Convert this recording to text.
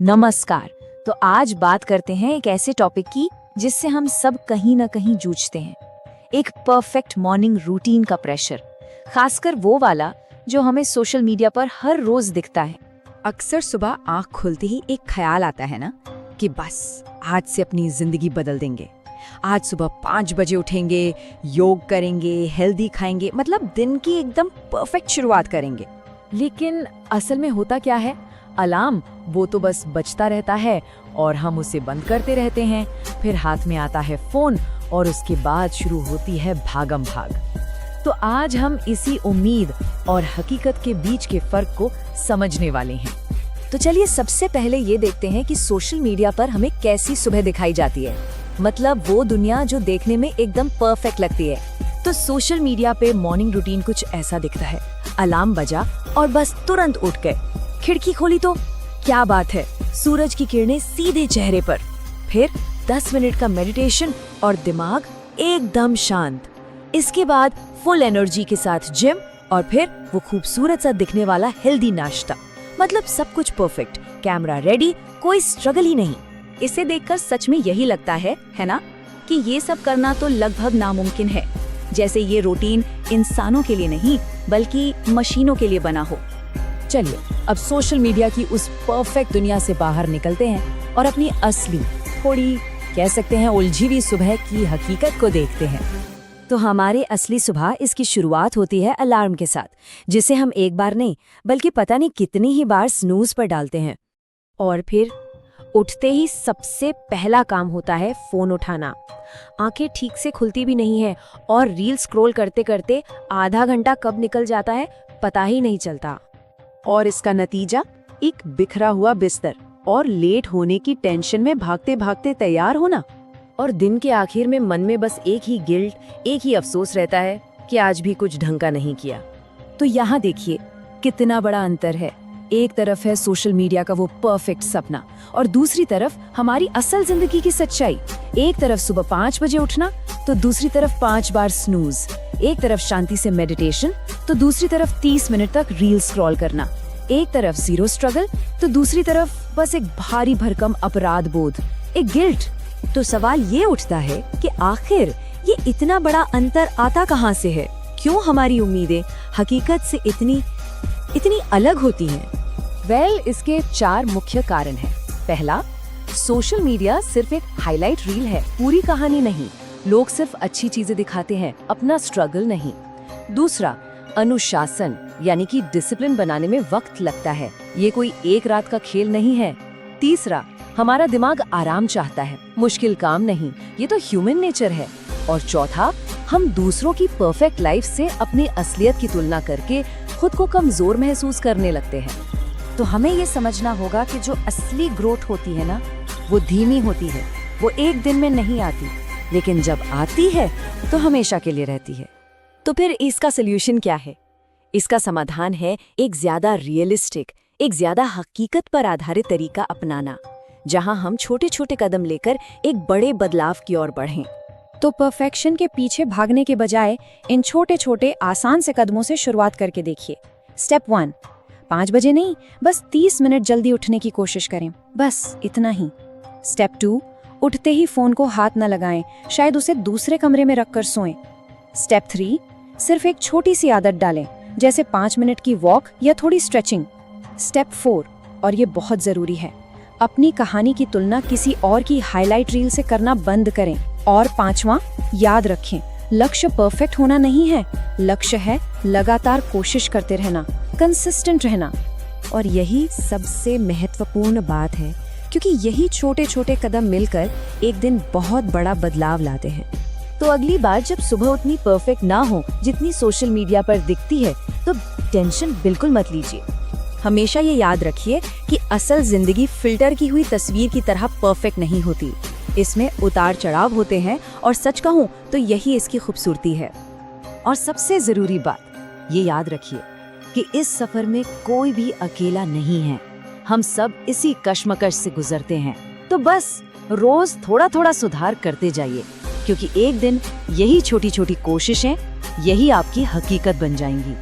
नमस्कार। तो आज बात करते हैं एक ऐसे टॉपिक की जिससे हम सब कहीं ना कहीं जूझते हैं। एक परफेक्ट मॉर्निंग रूटीन का प्रेशर, खासकर वो वाला जो हमें सोशल मीडिया पर हर रोज दिखता है। अक्सर सुबह आंख खुलते ही एक ख्याल आता है ना कि बस आज से अपनी जिंदगी बदल देंगे। आज सुबह 5 बजे उठेंगे, योग करेंगे, हेल्दी खाएंगे, मतलब दिन की एकदम परफेक्ट शुरुआत करेंगे। लेकिन असल में होता क्या है? अलार्म वो तो बस बजता रहता है और हम उसे बंद करते रहते हैं। फिर हाथ में आता है फोन और उसके बाद शुरू होती है भागम भाग। तो आज हम इसी उम्मीद और हकीकत के बीच के फर्क को समझने वाले हैं। तो चलिए सबसे पहले ये देखते हैं कि सोशल मीडिया पर हमें कैसी सुबह दिखाई जाती है, मतलब वो दुनिया जो देखने में एकदम परफेक्ट लगती है। तो सोशल मीडिया पे मॉर्निंग रूटीन कुछ ऐसा दिखता है। अलार्म बजा और बस तुरंत उठ गए, खिड़की खोली तो क्या बात है, सूरज की किरणें सीधे चेहरे पर। फिर 10 मिनट का मेडिटेशन और दिमाग एकदम शांत। इसके बाद फुल एनर्जी के साथ जिम और फिर वो खूबसूरत सा दिखने वाला हेल्दी नाश्ता। मतलब सब कुछ परफेक्ट, कैमरा रेडी, कोई स्ट्रगल ही नहीं। इसे देखकर सच में यही लगता है ना, कि ये सब करना तो लगभग नामुमकिन है। जैसे ये रूटीन इंसानों के लिए नहीं बल्कि मशीनों के लिए बना हो। चलिए अब सोशल मीडिया की उस परफेक्ट दुनिया से बाहर निकलते हैं और अपनी असली, थोड़ी कह सकते हैं उलझी हुई सुबह की हकीकत को देखते हैं। तो हमारी असली सुबह, इसकी शुरुआत होती है अलार्म के साथ, जिसे हम एक बार नहीं बल्कि पता नहीं कितनी ही बार स्नूज पर डालते हैं। और फिर उठते ही सबसे पहला काम होता है फोन उठाना। आंखें ठीक से खुलती भी नहीं है और रील स्क्रॉल करते करते आधा घंटा कब निकल जाता है पता ही नहीं चलता। और इसका नतीजा एक बिखरा हुआ बिस्तर और लेट होने की टेंशन में भागते भागते तैयार होना। और दिन के आखिर में मन में बस एक ही गिल्ट, एक ही अफसोस रहता है कि आज भी कुछ ढंग का नहीं किया। तो यहाँ देखिए कितना बड़ा अंतर है। एक तरफ है सोशल मीडिया का वो परफेक्ट सपना और दूसरी तरफ हमारी असल जिंदगी की सच्चाई। एक तरफ सुबह 5 बजे उठना तो दूसरी तरफ 5 बार स्नूज। एक तरफ शांति से मेडिटेशन तो दूसरी तरफ 30 मिनट तक रील स्क्रॉल करना। एक तरफ जीरो स्ट्रगल तो दूसरी तरफ बस एक भारी भरकम अपराध बोध, एक गिल्ट। तो सवाल ये उठता है कि आखिर ये इतना बड़ा अंतर आता कहाँ से है? क्यों हमारी उम्मीदें हकीकत से इतनी अलग होती हैं? इसके 4 मुख्य कारण हैं। पहला, सोशल मीडिया सिर्फ एक हाईलाइट रील है, पूरी कहानी नहीं। लोग सिर्फ अच्छी चीजें दिखाते हैं, अपना स्ट्रगल नहीं। दूसरा, अनुशासन, यानी कि डिसिप्लिन बनाने में वक्त लगता है, ये कोई एक रात का खेल नहीं है। तीसरा, हमारा दिमाग आराम चाहता है, मुश्किल काम नहीं, ये तो ह्यूमन नेचर है। और चौथा, हम दूसरों की परफेक्ट लाइफ से अपनी असलियत की तुलना करके खुद को कमजोर महसूस करने लगते हैं। तो हमें ये समझना होगा कि जो असली ग्रोथ होती है ना, वो धीमी होती है, वो एक दिन में नहीं आती, लेकिन जब आती है तो हमेशा के लिए रहती है। तो फिर इसका सल्यूशन क्या है? इसका समाधान है एक ज्यादा रियलिस्टिक, एक ज्यादा हकीकत पर आधारित तरीका अपनाना, जहां हम छोटे छोटे कदम लेकर एक बड़े बदलाव की ओर बढ़ें। तो परफेक्शन के पीछे भागने के बजाय इन छोटे छोटे आसान से कदमों से शुरुआत करके देखिए। स्टेप 1, 5 बजे नहीं, बस 30 मिनट जल्दी उठने की कोशिश करें, बस इतना ही। स्टेप 2, उठते ही फोन को हाथ न लगाएं, शायद उसे दूसरे कमरे में रखकर सोएं। स्टेप 3, सिर्फ एक छोटी सी आदत डालें, जैसे 5 मिनट की वॉक या थोड़ी स्ट्रेचिंग। स्टेप 4, और ये बहुत जरूरी है, अपनी कहानी की तुलना किसी और की हाईलाइट रील से करना बंद करें। और 5वां, याद रखें, लक्ष्य परफेक्ट होना नहीं है, लक्ष्य है लगातार कोशिश करते रहना, कंसिस्टेंट रहना। और यही सबसे महत्वपूर्ण बात है, क्योंकि यही छोटे छोटे कदम मिलकर एक दिन बहुत बड़ा बदलाव लाते हैं। तो अगली बार जब सुबह उतनी परफेक्ट ना हो जितनी सोशल मीडिया पर दिखती है, तो टेंशन बिल्कुल मत लीजिए। हमेशा ये याद रखिए कि असल जिंदगी फिल्टर की हुई तस्वीर की तरह परफेक्ट नहीं होती। इसमें उतार चढ़ाव होते हैं और सच कहूँ तो यही इसकी खूबसूरती है। और सबसे जरूरी बात ये याद रखिए कि इस सफर में कोई भी अकेला नहीं है, हम सब इसी कश्मकश से गुजरते हैं। तो बस रोज थोड़ा थोड़ा सुधार करते जाइए, क्योंकि एक दिन यही छोटी छोटी कोशिशें यही आपकी हकीकत बन जाएंगी।